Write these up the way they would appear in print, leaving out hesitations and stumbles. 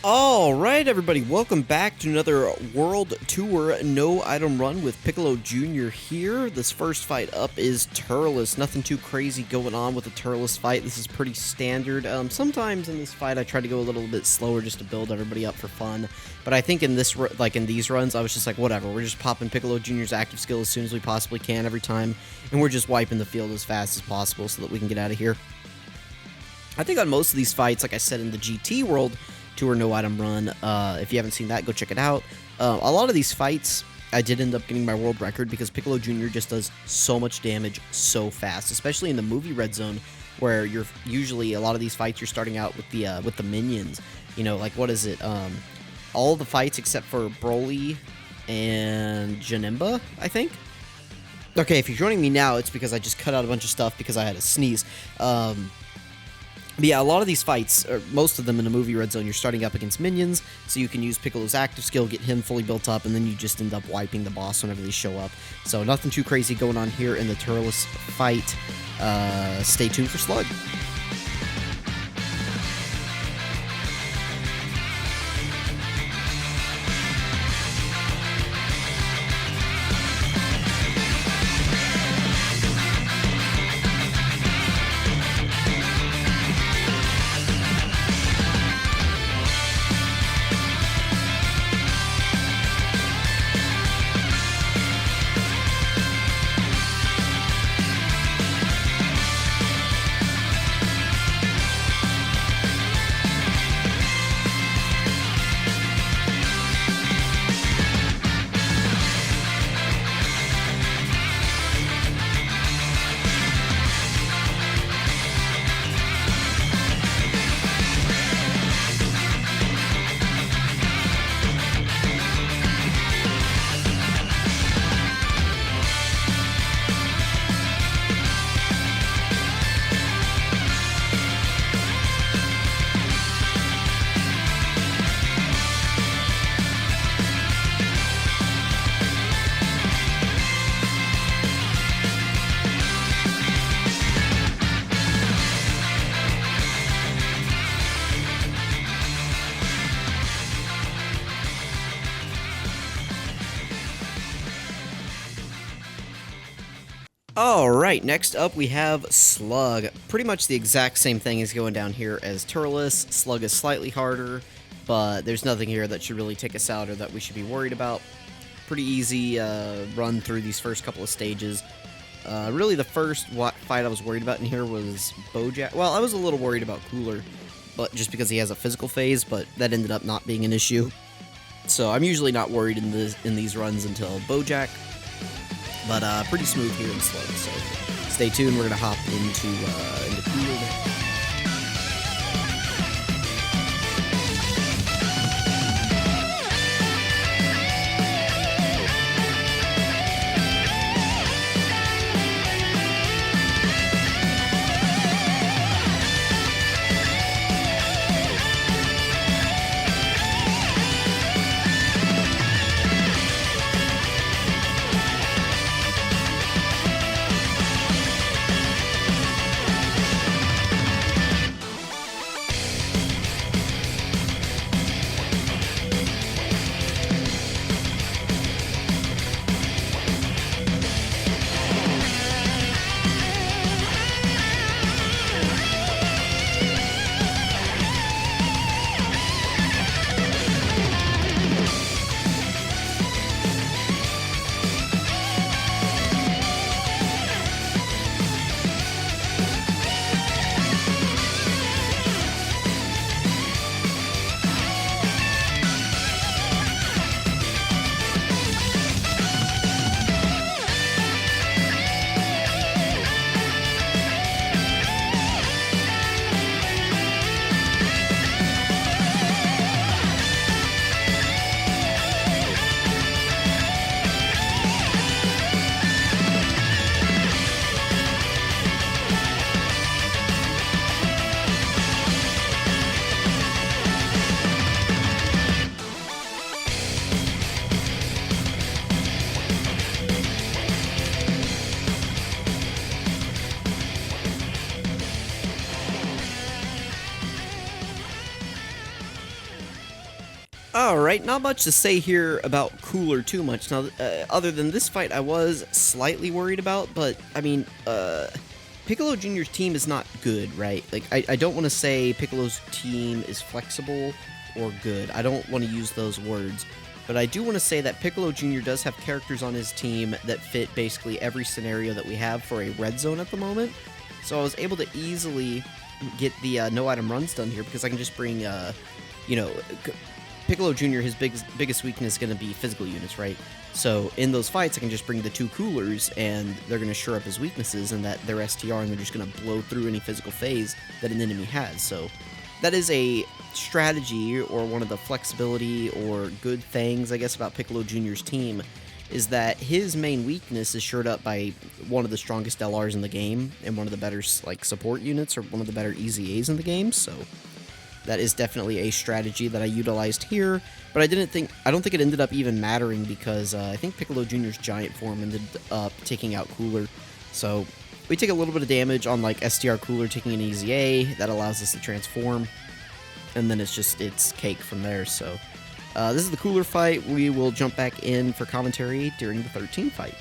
Alright everybody, welcome back to another World Tour No Item Run with Piccolo Jr. here. This first fight up is Turles. Nothing too crazy going on with the Turles fight. This is pretty standard. Sometimes in this fight I try to go a little bit slower just to build everybody up for fun. But I think in this, in these runs, I was just like, whatever. We're just popping Piccolo Jr.'s active skill as soon as we possibly can every time. And we're just wiping the field as fast as possible so that we can get out of here. I think on most of these fights, like I said in the GT World Tour No Item Run, if you haven't seen that, go check it out. A lot of these fights, I did end up getting my world record because Piccolo Jr. just does so much damage so fast, especially in the movie Red Zone, where you're usually, a lot of these fights, you're starting out with the minions. You know, like, what is it? All the fights except for Broly and Janemba, I think. Okay, if you're joining me now, it's because I just cut out a bunch of stuff because I had a sneeze. But yeah, a lot of these fights, or most of them in the movie Red Zone, you're starting up against minions, so you can use Piccolo's active skill, get him fully built up, and then you just end up wiping the boss whenever they show up. So nothing too crazy going on here in the Turles fight. Stay tuned for Slug. Alright, next up we have Slug. Pretty much the exact same thing is going down here as Turles. Slug is slightly harder, but there's nothing here that should really take us out or that we should be worried about. Pretty easy run through these first couple of stages. Really the first fight I was worried about in here was Bojack. Well, I was a little worried about Cooler, but just because he has a physical phase, but that ended up not being an issue. So I'm usually not worried in these runs until Bojack. But pretty smooth here in Slug, so stay tuned. We're gonna hop into Cooler. Alright, not much to say here about Cooler too much. Now, other than this fight I was slightly worried about, but, I mean, Piccolo Jr.'s team is not good, right? Like, I don't want to say Piccolo's team is flexible or good. I don't want to use those words. But I do want to say that Piccolo Jr. does have characters on his team that fit basically every scenario that we have for a red zone at the moment. So I was able to easily get the no item runs done here because I can just bring, you know, Piccolo Jr., his biggest weakness is going to be physical units, right? So in those fights, I can just bring the two coolers, and they're going to shore up his weaknesses and that they're STR, and they're just going to blow through any physical phase that an enemy has. So that is a strategy, or one of the flexibility or good things, I guess, about Piccolo Jr.'s team, is that his main weakness is shored up by one of the strongest LRs in the game, and one of the better, like, support units, or one of the better EZAs in the game, so that is definitely a strategy that I utilized here, but I don't think it ended up even mattering because I think Piccolo Jr.'s giant form ended up taking out Cooler. So we take a little bit of damage on like STR Cooler taking an EZA, that allows us to transform, and then it's cake from there. So this is the Cooler fight. We will jump back in for commentary during the 13 fight.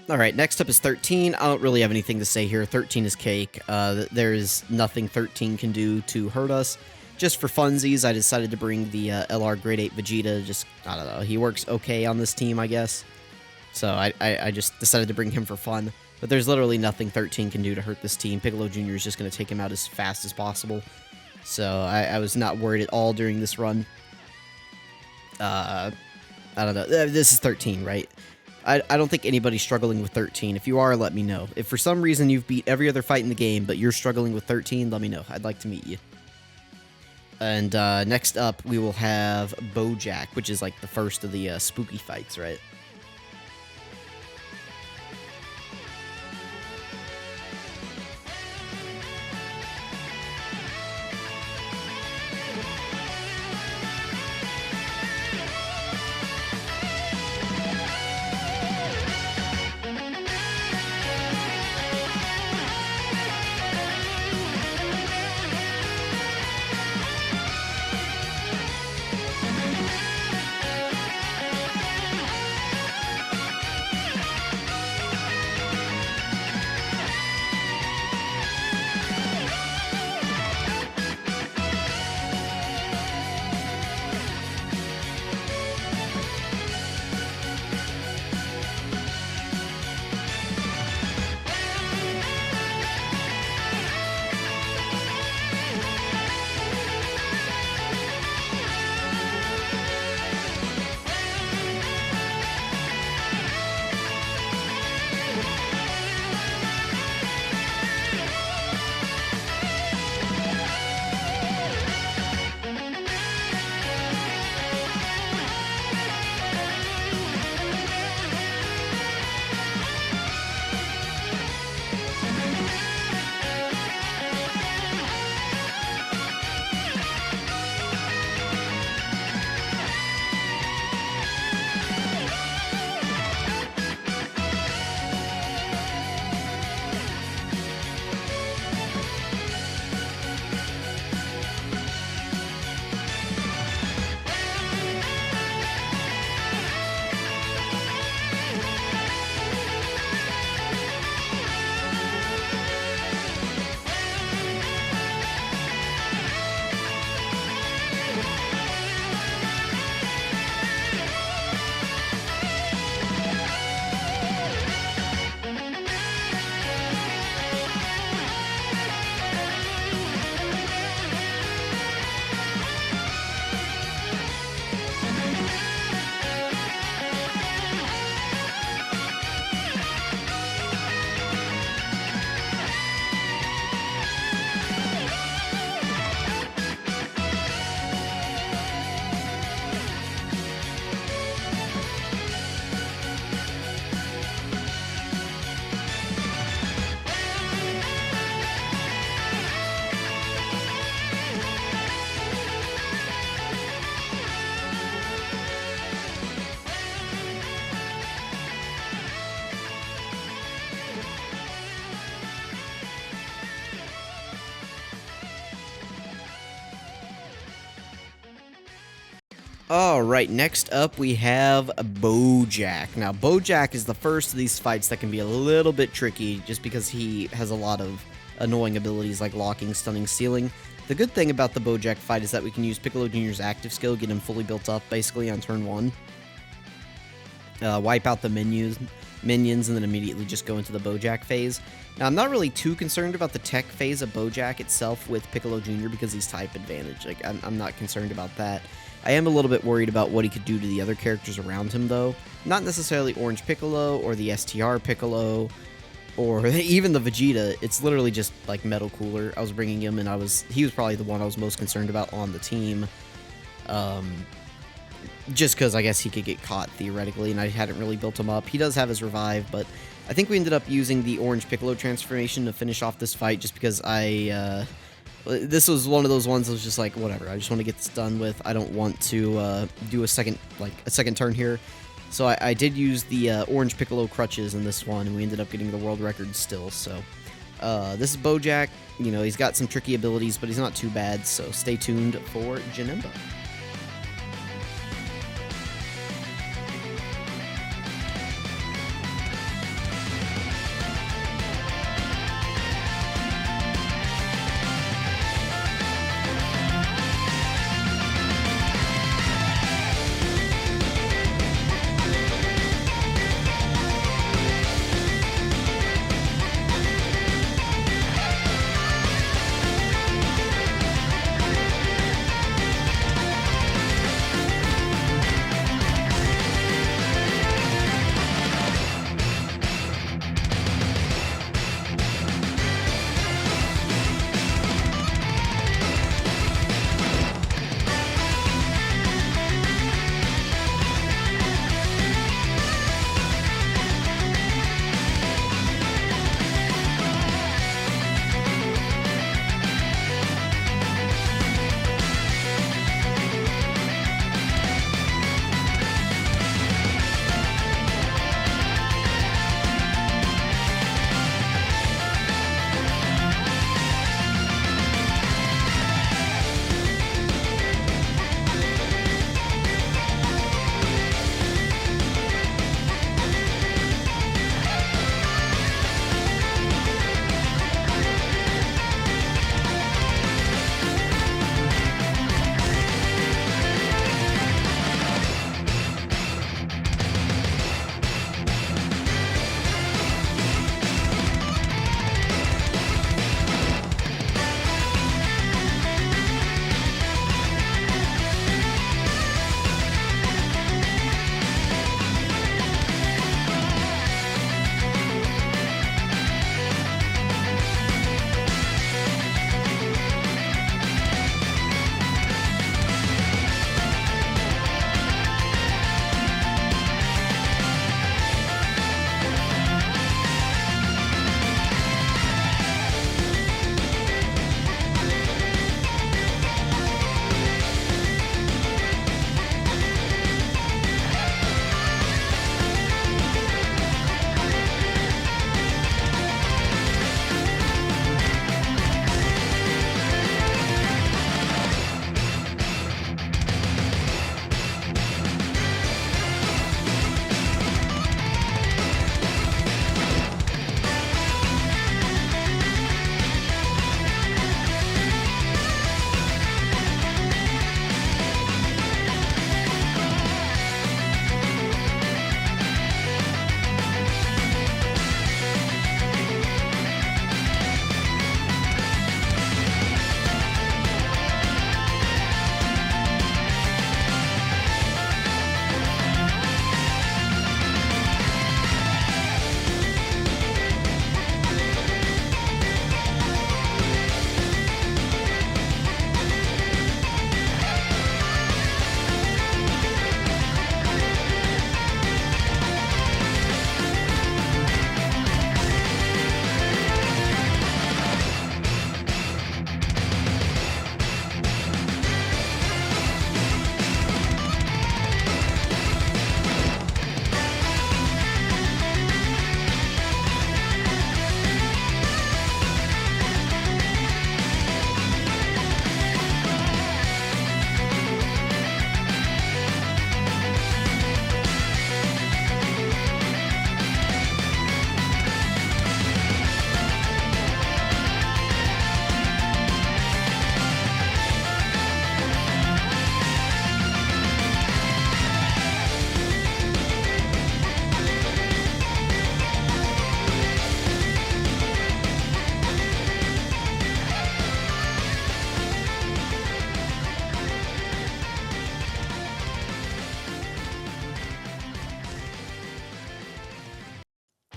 Alright, next up is 13. I don't really have anything to say here. 13 is cake. There is nothing 13 can do to hurt us. Just for funsies, I decided to bring the LR Grade 8 Vegeta. Just, I don't know, he works okay on this team, I guess. So I just decided to bring him for fun. But there's literally nothing 13 can do to hurt this team. Piccolo Jr. is just going to take him out as fast as possible. So I was not worried at all during this run. I don't know. This is 13, right? I don't think anybody's struggling with 13. If you are, let me know. If for some reason you've beat every other fight in the game, but you're struggling with 13, let me know. I'd like to meet you. And next up, we will have Bojack, which is like the first of the spooky fights, right? Alright, next up we have Bojack. Now, Bojack is the first of these fights that can be a little bit tricky just because he has a lot of annoying abilities like locking, stunning, sealing. The good thing about the Bojack fight is that we can use Piccolo Jr.'s active skill, get him fully built up basically on turn 1. Wipe out the minions, and then immediately just go into the Bojack phase. Now, I'm not really too concerned about the tech phase of Bojack itself with Piccolo Jr. because he's type advantage. Like, I'm not concerned about that. I am a little bit worried about what he could do to the other characters around him, though. Not necessarily Orange Piccolo or the STR Piccolo or even the Vegeta. It's literally just like Metal Cooler. I was bringing him, and he was probably the one I was most concerned about on the team. Just because I guess he could get caught theoretically, and I hadn't really built him up. He does have his revive, but I think we ended up using the Orange Piccolo transformation to finish off this fight just because this was one of those ones that was just like, whatever, I just want to get this done with. I don't want to do a second turn here. So I did use the Orange Piccolo crutches in this one, and we ended up getting the world record still. So this is Bojack. You know, he's got some tricky abilities, but he's not too bad, so stay tuned for Janemba.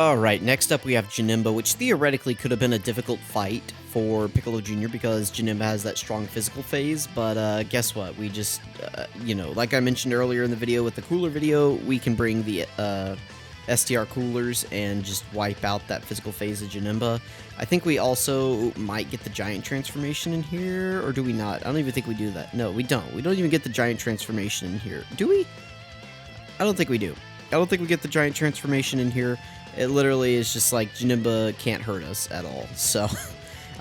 Alright, next up we have Janemba, which theoretically could have been a difficult fight for Piccolo Jr. because Janemba has that strong physical phase, but guess what? We just, you know, like I mentioned earlier in the video with the cooler video, we can bring the STR coolers and just wipe out that physical phase of Janemba. I think we also might get the giant transformation in here, or do we not? I don't even think we do that. No, we don't. We don't even get the giant transformation in here. Do we? I don't think we do. I don't think we get the giant transformation in here. It literally is just like Janemba can't hurt us at all. So,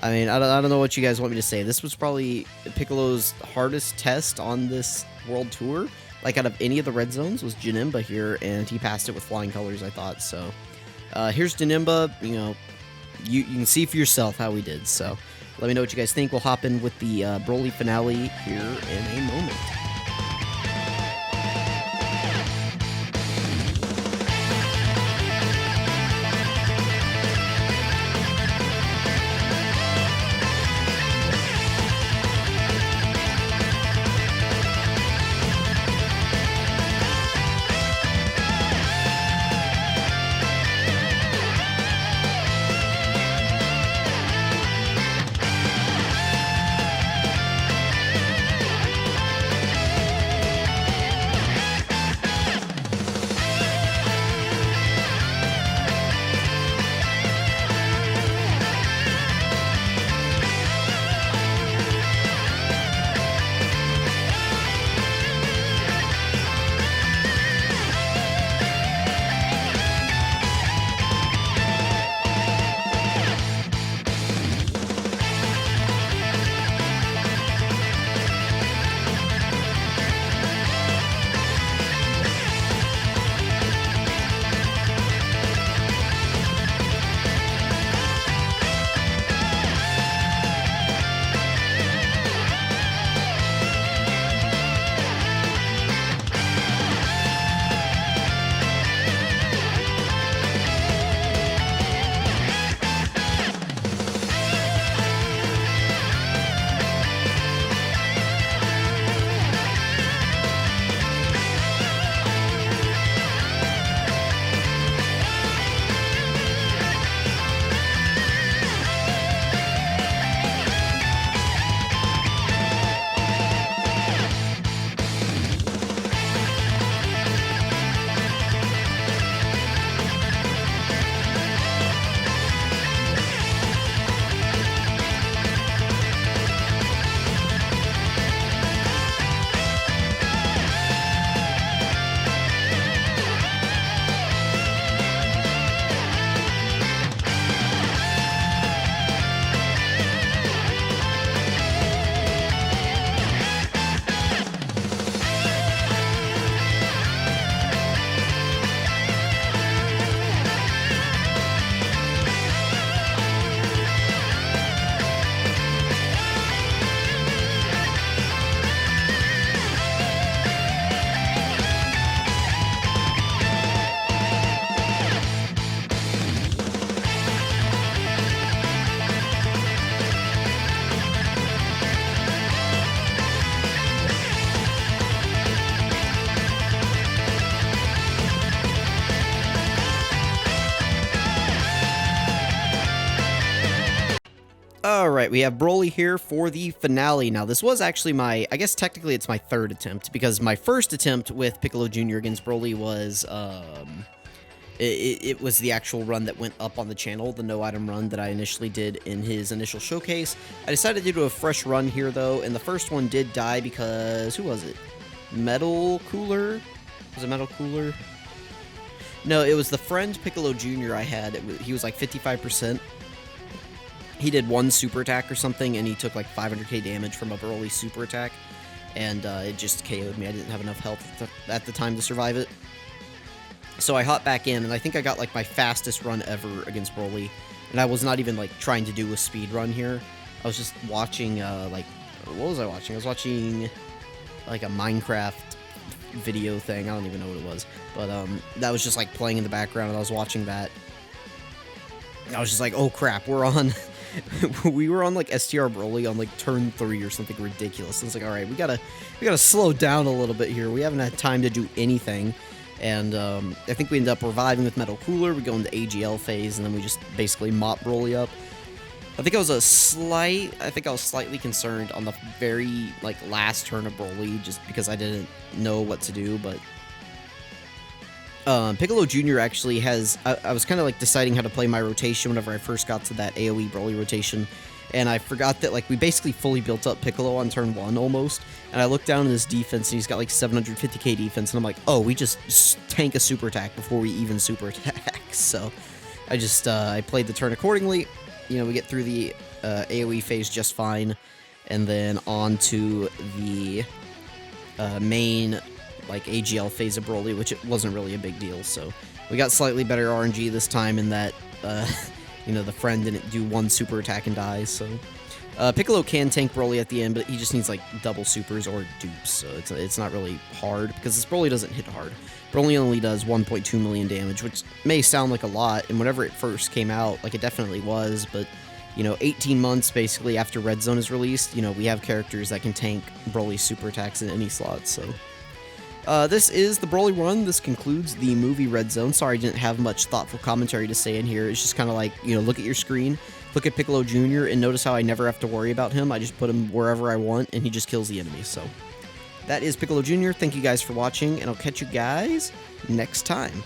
I mean, I don't know what you guys want me to say. This was probably Piccolo's hardest test on this world tour. Like, out of any of the red zones was Janemba here, and he passed it with flying colors, I thought. So, here's Janemba. You know, you can see for yourself how we did. So, let me know what you guys think. We'll hop in with the Broly finale here in a moment. Alright, we have Broly here for the finale. Now, this was actually I guess technically it's my third attempt, because my first attempt with Piccolo Jr. against Broly was, it was the actual run that went up on the channel, the no-item run that I initially did in his initial showcase. I decided to do a fresh run here, though, and the first one did die because, who was it? Metal Cooler? Was it Metal Cooler? No, it was the friend Piccolo Jr. I had. He was like 55%. He did one super attack or something, and he took like 500k damage from a Broly super attack, and it just KO'd me. I didn't have enough health at the time to survive it. So I hopped back in, and I think I got like my fastest run ever against Broly, and I was not even like trying to do a speed run here. I was just watching, like, what was I watching? I was watching like a Minecraft video thing. I don't even know what it was, but that was just like playing in the background, and I was watching that. I was just like, oh crap, we're on. We were on like STR Broly on like turn 3 or something ridiculous. And it's like, all right, we gotta slow down a little bit here. We haven't had time to do anything. And I think we end up reviving with Metal Cooler, we go into AGL phase, and then we just basically mop Broly up. I think I was slightly concerned on the very, like, last turn of Broly, just because I didn't know what to do, but Piccolo Jr. actually has, I was kind of like deciding how to play my rotation whenever I first got to that AoE Broly rotation, and I forgot that, like, we basically fully built up Piccolo on turn 1 almost, and I looked down at his defense, and he's got like 750k defense, and I'm like, oh, we just tank a super attack before we even super attack. So I just, I played the turn accordingly. You know, we get through the AoE phase just fine, and then on to the main, like, AGL phase of Broly, which it wasn't really a big deal. So we got slightly better RNG this time in that, you know, the friend didn't do one super attack and die. So Piccolo can tank Broly at the end, but he just needs, like, double supers or dupes, so it's not really hard, because this Broly doesn't hit hard. Broly only does 1.2 million damage, which may sound like a lot, and whenever it first came out, like, it definitely was, but, you know, 18 months basically after Red Zone is released, you know, we have characters that can tank Broly's super attacks in any slot. So this is the Broly run. This concludes the movie Red Zone. Sorry I didn't have much thoughtful commentary to say in here. It's just kind of like, you know, look at your screen, look at Piccolo Jr., and notice how I never have to worry about him. I just put him wherever I want, and he just kills the enemy. So that is Piccolo Jr. Thank you guys for watching, and I'll catch you guys next time.